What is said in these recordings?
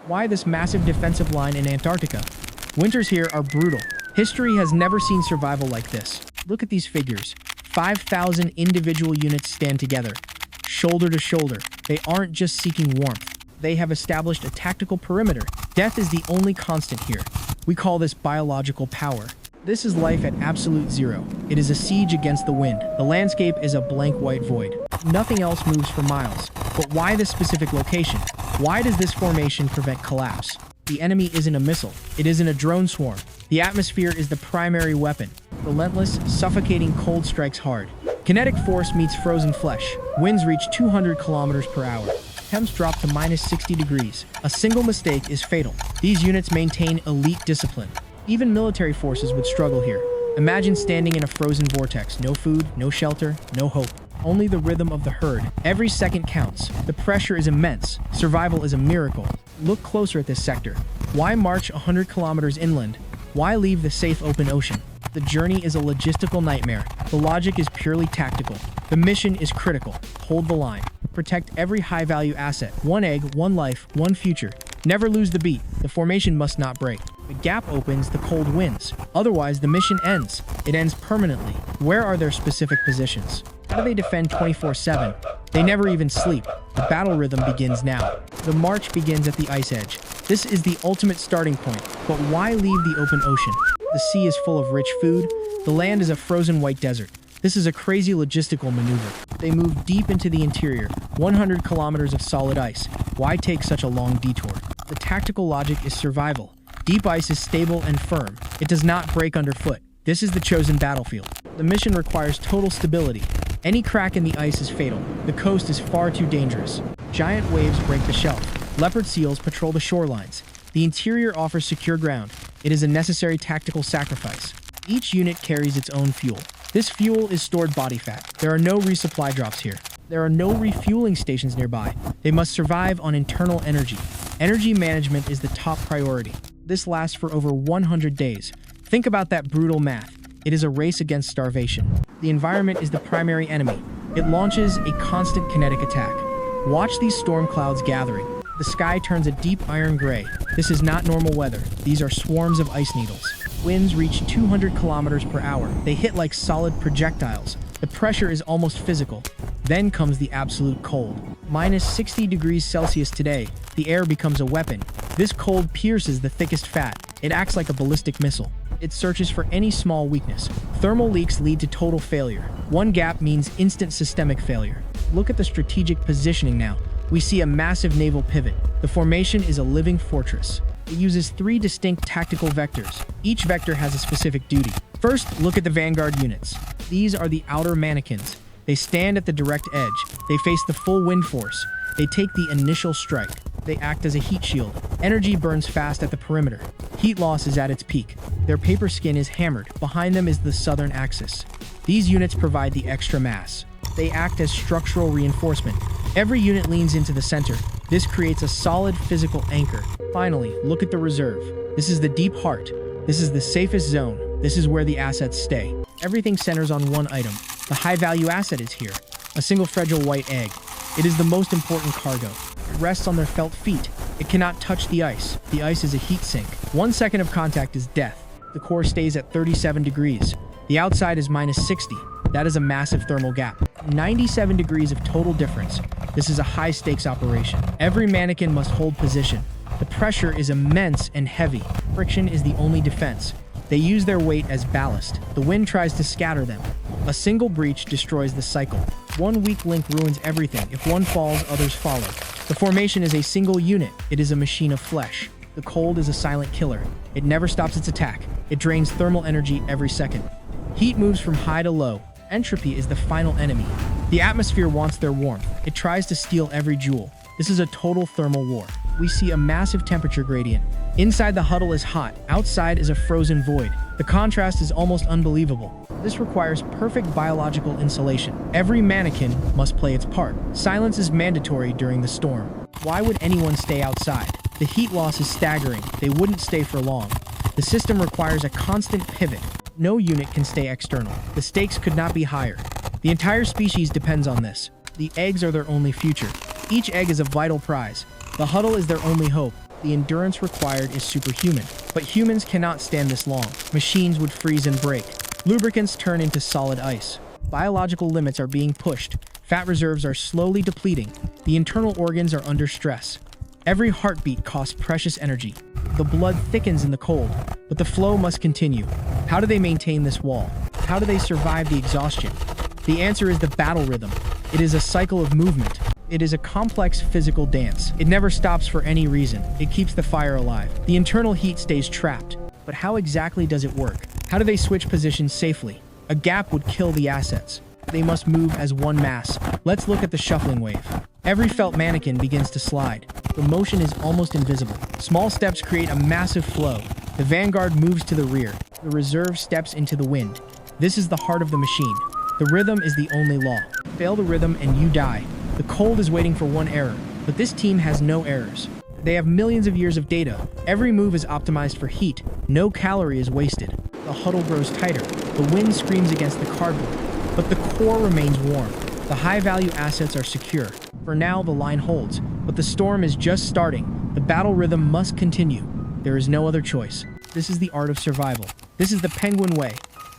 Why this massive defensive line in Antarctica? Winters here are brutal. History has never seen survival like this. Look at these figures. 5,000 individual units stand together, shoulder to shoulder. They aren't just seeking warmth. They have established a tactical perimeter. Death is the only constant here. We call this biological power. This is life at absolute zero. It is a siege against the wind. The landscape is a blank white void. Nothing else moves for miles. But why this specific location? Why does this formation prevent collapse? The enemy isn't a missile. It isn't a drone swarm. The atmosphere is the primary weapon. Relentless, suffocating cold strikes hard. Kinetic force meets frozen flesh. Winds reach 200 kilometers per hour. Temps drop to minus 60 degrees. A single mistake is fatal. These units maintain elite discipline. Even military forces would struggle here. Imagine standing in a frozen vortex. No food, no shelter, no hope. Only the rhythm of the herd. Every second counts. The pressure is immense. Survival is a miracle. Look closer at this sector. Why march 100 kilometers inland? Why leave the safe open ocean? The journey is a logistical nightmare. The logic is purely tactical. The mission is critical. Hold the line. Protect every high-value asset. One egg, one life, one future. Never lose the beat. The formation must not break. The gap opens, the cold wins. Otherwise, the mission ends. It ends permanently. Where are their specific positions? How do they defend 24/7? They never even sleep. The battle rhythm begins now. The march begins at the ice edge. This is the ultimate starting point. But why leave the open ocean? The sea is full of rich food. The land is a frozen white desert. This is a crazy logistical maneuver. They move deep into the interior, 100 kilometers of solid ice. Why take such a long detour? The tactical logic is survival. Deep ice is stable and firm. It does not break underfoot. This is the chosen battlefield. The mission requires total stability. Any crack in the ice is fatal. The coast is far too dangerous. Giant waves break the shelf. Leopard seals patrol the shorelines. The interior offers secure ground. It is a necessary tactical sacrifice. Each unit carries its own fuel. This fuel is stored body fat. There are no resupply drops here. There are no refueling stations nearby. They must survive on internal energy. Energy management is the top priority. This lasts for over 100 days. Think about that brutal math. It is a race against starvation. The environment is the primary enemy. It launches a constant kinetic attack. Watch these storm clouds gathering. The sky turns a deep iron gray. This is not normal weather. These are swarms of ice needles. Winds reach 200 kilometers per hour. They hit like solid projectiles. The pressure is almost physical. Then comes the absolute cold. Minus 60 degrees Celsius today. The air becomes a weapon. This cold pierces the thickest fat. It acts like a ballistic missile. It searches for any small weakness. Thermal leaks lead to total failure. One gap means instant systemic failure. Look at the strategic positioning now. We see a massive naval pivot. The formation is a living fortress. It uses 3 distinct tactical vectors. Each vector has a specific duty. First, look at the vanguard units. These are the outer mannequins. They stand at the direct edge. They face the full wind force. They take the initial strike. They act as a heat shield. Energy burns fast at the perimeter. Heat loss is at its peak. Their paper skin is hammered. Behind them is the southern axis. These units provide the extra mass. They act as structural reinforcement. Every unit leans into the center. This creates a solid physical anchor. Finally, look at the reserve. This is the deep heart. This is the safest zone. This is where the assets stay. Everything centers on one item. The high-value asset is here. A single fragile white egg. It is the most important cargo. It rests on their felt feet. It cannot touch the ice. The ice is a heat sink. 1 second of contact is death. The core stays at 37 degrees. The outside is minus 60. That is a massive thermal gap. 97 degrees of total difference. This is a high-stakes operation. Every mannequin must hold position. The pressure is immense and heavy. Friction is the only defense. They use their weight as ballast. The wind tries to scatter them. A single breach destroys the cycle. One weak link ruins everything. If one falls, others follow. The formation is a single unit. It is a machine of flesh. The cold is a silent killer. It never stops its attack. It drains thermal energy every second. Heat moves from high to low. Entropy is the final enemy. The atmosphere wants their warmth. It tries to steal every joule. This is a total thermal war. We see a massive temperature gradient. Inside the huddle is hot. Outside is a frozen void. The contrast is almost unbelievable. This requires perfect biological insulation. Every mannequin must play its part. Silence is mandatory during the storm. Why would anyone stay outside? The heat loss is staggering. They wouldn't stay for long. The system requires a constant pivot. No unit can stay external. The stakes could not be higher. The entire species depends on this. The eggs are their only future. Each egg is a vital prize. The huddle is their only hope. The endurance required is superhuman. But humans cannot stand this long. Machines would freeze and break. Lubricants turn into solid ice. Biological limits are being pushed. Fat reserves are slowly depleting. The internal organs are under stress. Every heartbeat costs precious energy. The blood thickens in the cold, but the flow must continue. How do they maintain this wall? How do they survive the exhaustion? The answer is the battle rhythm. It is a cycle of movement. It is a complex physical dance. It never stops for any reason. It keeps the fire alive. The internal heat stays trapped. But how exactly does it work? How do they switch positions safely? A gap would kill the assets. They must move as one mass. Let's look at the shuffling wave. Every felt mannequin begins to slide. The motion is almost invisible. Small steps create a massive flow. The vanguard moves to the rear. The reserve steps into the wind. This is the heart of the machine. The rhythm is the only law. Fail the rhythm and you die. The cold is waiting for one error, but this team has no errors. They have millions of years of data. Every move is optimized for heat. No calorie is wasted. The huddle grows tighter. The wind screams against the cardboard, but the core remains warm. The high-value assets are secure. For now, the line holds, but the storm is just starting. The battle rhythm must continue. There is no other choice. This is the art of survival. This is the penguin way.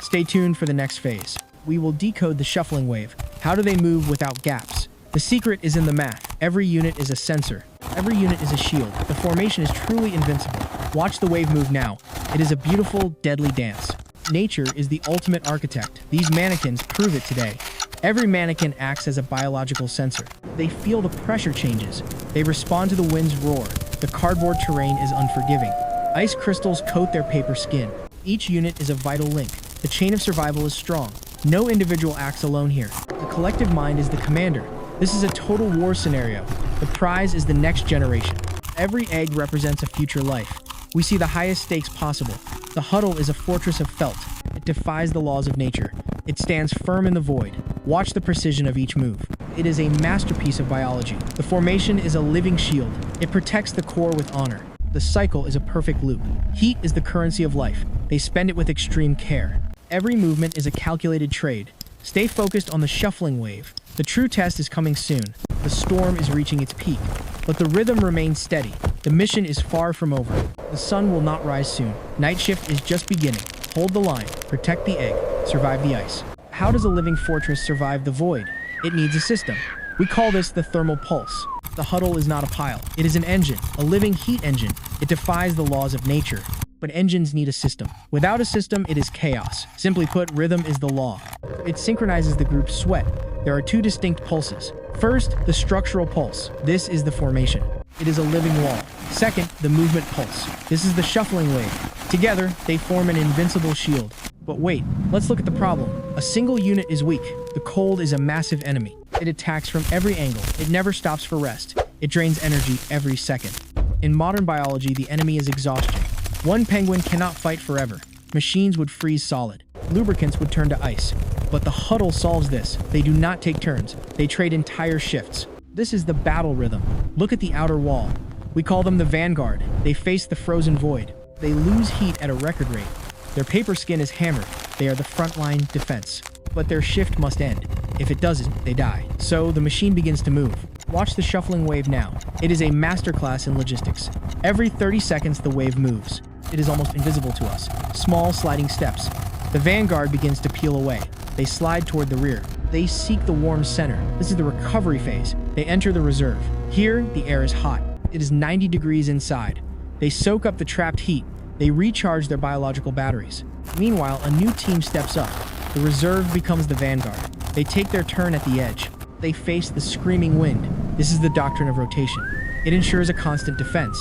Stay tuned for the next phase. We will decode the shuffling wave. How do they move without gaps? The secret is in the math. Every unit is a sensor. Every unit is a shield. The formation is truly invincible. Watch the wave move now. It is a beautiful, deadly dance. Nature is the ultimate architect. These mannequins prove it today. Every mannequin acts as a biological sensor. They feel the pressure changes. They respond to the wind's roar. The cardboard terrain is unforgiving. Ice crystals coat their paper skin. Each unit is a vital link. The chain of survival is strong. No individual acts alone here. The collective mind is the commander. This is a total war scenario. The prize is the next generation. Every egg represents a future life. We see the highest stakes possible. The huddle is a fortress of felt. It defies the laws of nature. It stands firm in the void. Watch the precision of each move. It is a masterpiece of biology. The formation is a living shield. It protects the core with honor. The cycle is a perfect loop. Heat is the currency of life. They spend it with extreme care. Every movement is a calculated trade. Stay focused on the shuffling wave. The true test is coming soon. The storm is reaching its peak, but the rhythm remains steady. The mission is far from over. The sun will not rise soon. Night shift is just beginning. Hold the line, protect the egg, survive the ice. How does a living fortress survive the void? It needs a system. We call this the thermal pulse. The huddle is not a pile. It is an engine, a living heat engine. It defies the laws of nature. But engines need a system. Without a system, it is chaos. Simply put, rhythm is the law. It synchronizes the group's sweat. There are two distinct pulses. First, the structural pulse. This is the formation. It is a living wall. Second, the movement pulse. This is the shuffling wave. Together, they form an invincible shield. But wait, let's look at the problem. A single unit is weak. The cold is a massive enemy. It attacks from every angle. It never stops for rest. It drains energy every second. In modern biology, the enemy is exhaustion. One penguin cannot fight forever. Machines would freeze solid. Lubricants would turn to ice. But the huddle solves this. They do not take turns. They trade entire shifts. This is the battle rhythm. Look at the outer wall. We call them the vanguard. They face the frozen void. They lose heat at a record rate. Their paper skin is hammered. They are the frontline defense. But their shift must end. If it doesn't, they die. So the machine begins to move. Watch the shuffling wave now. It is a masterclass in logistics. Every 30 seconds, the wave moves. It is almost invisible to us. Small sliding steps. The vanguard begins to peel away. They slide toward the rear. They seek the warm center. This is the recovery phase. They enter the reserve. Here, the air is hot. It is 90 degrees inside. They soak up the trapped heat. They recharge their biological batteries. Meanwhile, a new team steps up. The reserve becomes the vanguard. They take their turn at the edge. They face the screaming wind. This is the doctrine of rotation. It ensures a constant defense.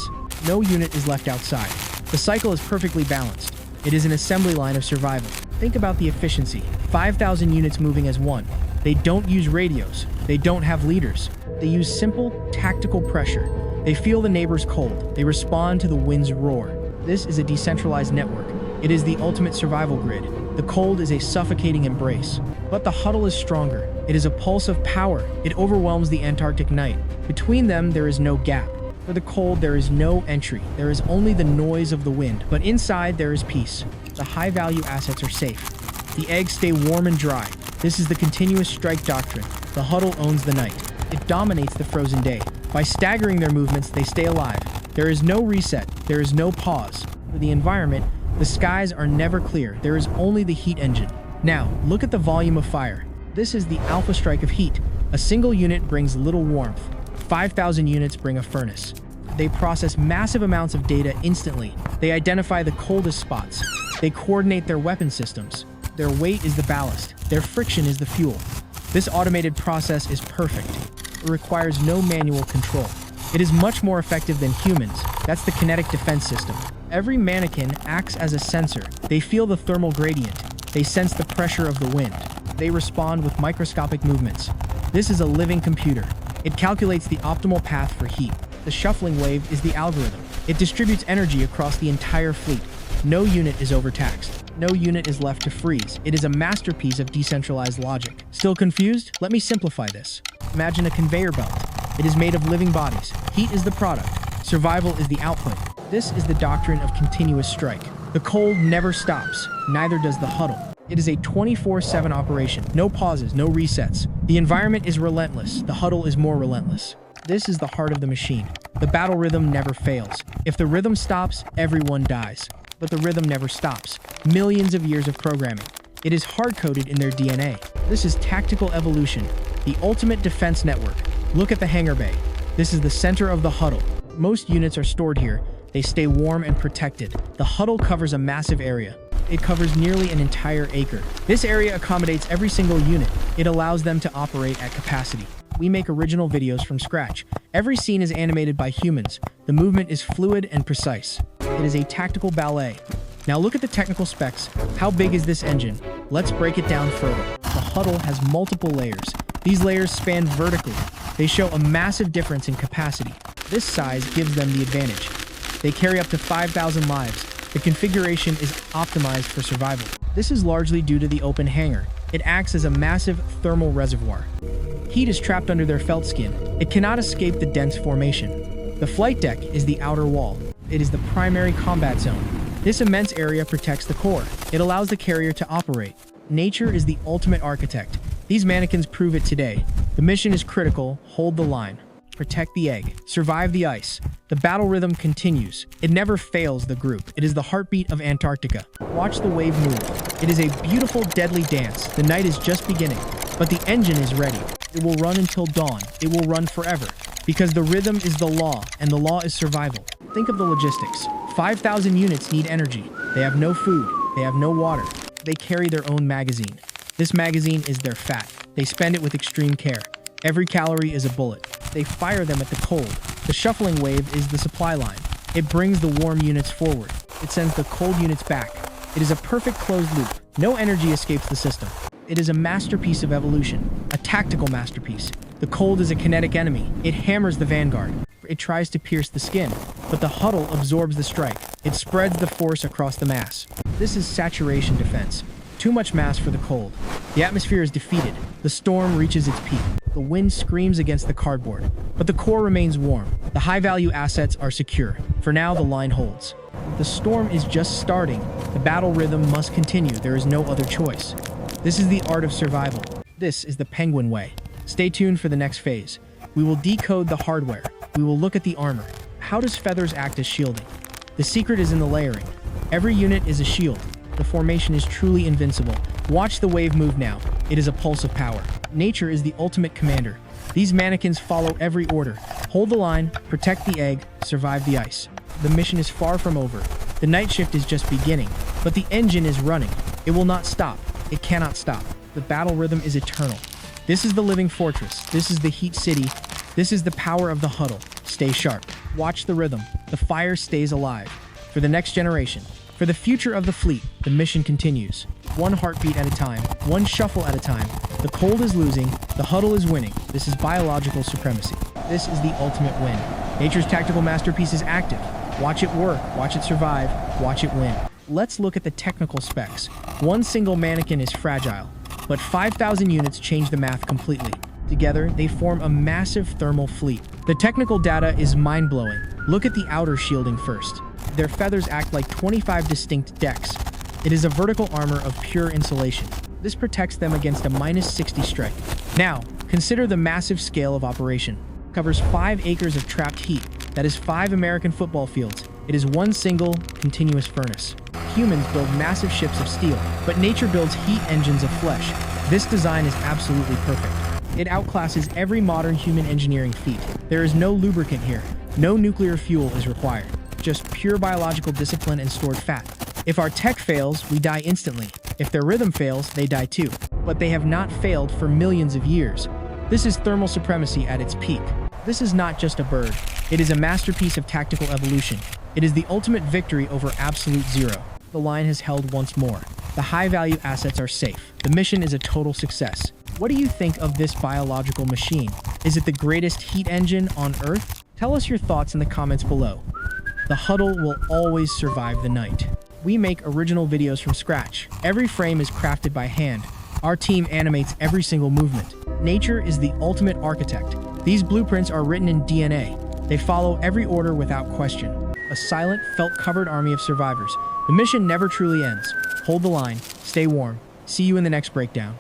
No unit is left outside. The cycle is perfectly balanced. It is an assembly line of survival. Think about the efficiency. 5,000 units moving as one. They don't use radios. They don't have leaders. They use simple, tactical pressure. They feel the neighbor's cold. They respond to the wind's roar. This is a decentralized network. It is the ultimate survival grid. The cold is a suffocating embrace. But the huddle is stronger. It is a pulse of power. It overwhelms the Antarctic night. Between them, there is no gap. For the cold, there is no entry. There is only the noise of the wind. But inside, there is peace. The high-value assets are safe. The eggs stay warm and dry. This is the continuous strike doctrine. The huddle owns the night. It dominates the frozen day. By staggering their movements, they stay alive. There is no reset, there is no pause. For the environment, the skies are never clear, there is only the heat engine. Now, look at the volume of fire. This is the alpha strike of heat. A single unit brings little warmth. 5,000 units bring a furnace. They process massive amounts of data instantly. They identify the coldest spots. They coordinate their weapon systems. Their weight is the ballast. Their friction is the fuel. This automated process is perfect. It requires no manual control. It is much more effective than humans. That's the kinetic defense system. Every mannequin acts as a sensor. They feel the thermal gradient. They sense the pressure of the wind. They respond with microscopic movements. This is a living computer. It calculates the optimal path for heat. The shuffling wave is the algorithm. It distributes energy across the entire fleet. No unit is overtaxed. No unit is left to freeze. It is a masterpiece of decentralized logic. Still confused? Let me simplify this. Imagine a conveyor belt. It is made of living bodies. Heat is the product. Survival is the output. This is the doctrine of continuous strike. The cold never stops. Neither does the huddle. It is a 24/7 operation. No pauses, no resets. The environment is relentless. The huddle is more relentless. This is the heart of the machine. The battle rhythm never fails. If the rhythm stops, everyone dies. But the rhythm never stops. Millions of years of programming. It is hard-coded in their DNA. This is tactical evolution, the ultimate defense network. Look at the hangar bay. This is the center of the huddle. Most units are stored here. They stay warm and protected. The huddle covers a massive area. It covers nearly an entire acre. This area accommodates every single unit. It allows them to operate at capacity. We make original videos from scratch. Every scene is animated by humans. The movement is fluid and precise. It is a tactical ballet. Now look at the technical specs. How big is this engine? Let's break it down further. The huddle has multiple layers. These layers span vertically. They show a massive difference in capacity. This size gives them the advantage. They carry up to 5,000 lives. The configuration is optimized for survival. This is largely due to the open hangar. It acts as a massive thermal reservoir. Heat is trapped under their felt skin. It cannot escape the dense formation. The flight deck is the outer wall. It is the primary combat zone. This immense area protects the core. It allows the carrier to operate. Nature is the ultimate architect. These mannequins prove it today. The mission is critical. Hold the line. Protect the egg. Survive the ice. The battle rhythm continues. It never fails the group. It is the heartbeat of Antarctica. Watch the wave move. It is a beautiful, deadly dance. The night is just beginning, but the engine is ready. It will run until dawn. It will run forever, because the rhythm is the law, and the law is survival. Think of the logistics. 5,000 units need energy. They have no food. They have no water. They carry their own magazine. This magazine is their fat. They spend it with extreme care. Every calorie is a bullet. They fire them at the cold. The shuffling wave is the supply line. It brings the warm units forward. It sends the cold units back. It is a perfect closed loop. No energy escapes the system. It is a masterpiece of evolution, a tactical masterpiece. The cold is a kinetic enemy. It hammers the vanguard. It tries to pierce the skin, but the huddle absorbs the strike. It spreads the force across the mass. This is saturation defense. Too much mass for the cold. The atmosphere is defeated. The storm reaches its peak. The wind screams against the cardboard, but the core remains warm. The high-value assets are secure. For now, the line holds. The storm is just starting. The battle rhythm must continue. There is no other choice. This is the art of survival. This is the penguin way. Stay tuned for the next phase. We will decode the hardware. We will look at the armor. How does feathers act as shielding? The secret is in the layering. Every unit is a shield. The formation is truly invincible. Watch the wave move now. It is a pulse of power. Nature is the ultimate commander. These mannequins follow every order. Hold the line, protect the egg, survive the ice. The mission is far from over. The night shift is just beginning, but the engine is running. It will not stop. It cannot stop. The battle rhythm is eternal. This is the living fortress. This is the heat city. This is the power of the huddle. Stay sharp. Watch the rhythm. The fire stays alive. For the next generation. For the future of the fleet, the mission continues. One heartbeat at a time, one shuffle at a time. The cold is losing, the huddle is winning. This is biological supremacy. This is the ultimate win. Nature's tactical masterpiece is active. Watch it work, watch it survive, watch it win. Let's look at the technical specs. One single mannequin is fragile, but 5,000 units change the math completely. Together, they form a massive thermal fleet. The technical data is mind-blowing. Look at the outer shielding first. Their feathers act like 25 distinct decks. It is a vertical armor of pure insulation. This protects them against a -60 strike. Now, consider the massive scale of operation. It covers 5 acres of trapped heat. That is 5 American football fields. It is one single, continuous furnace. Humans build massive ships of steel, but nature builds heat engines of flesh. This design is absolutely perfect. It outclasses every modern human engineering feat. There is no lubricant here. No nuclear fuel is required. Just pure biological discipline and stored fat. If our tech fails, we die instantly. If their rhythm fails, they die too. But they have not failed for millions of years. This is thermal supremacy at its peak. This is not just a bird. It is a masterpiece of tactical evolution. It is the ultimate victory over absolute zero. The line has held once more. The high-value assets are safe. The mission is a total success. What do you think of this biological machine? Is it the greatest heat engine on Earth? Tell us your thoughts in the comments below. The Huddle will always survive the night. We make original videos from scratch. Every frame is crafted by hand. Our team animates every single movement. Nature is the ultimate architect. These blueprints are written in DNA. They follow every order without question. A silent, felt-covered army of survivors. The mission never truly ends. Hold the line, stay warm. See you in the next breakdown.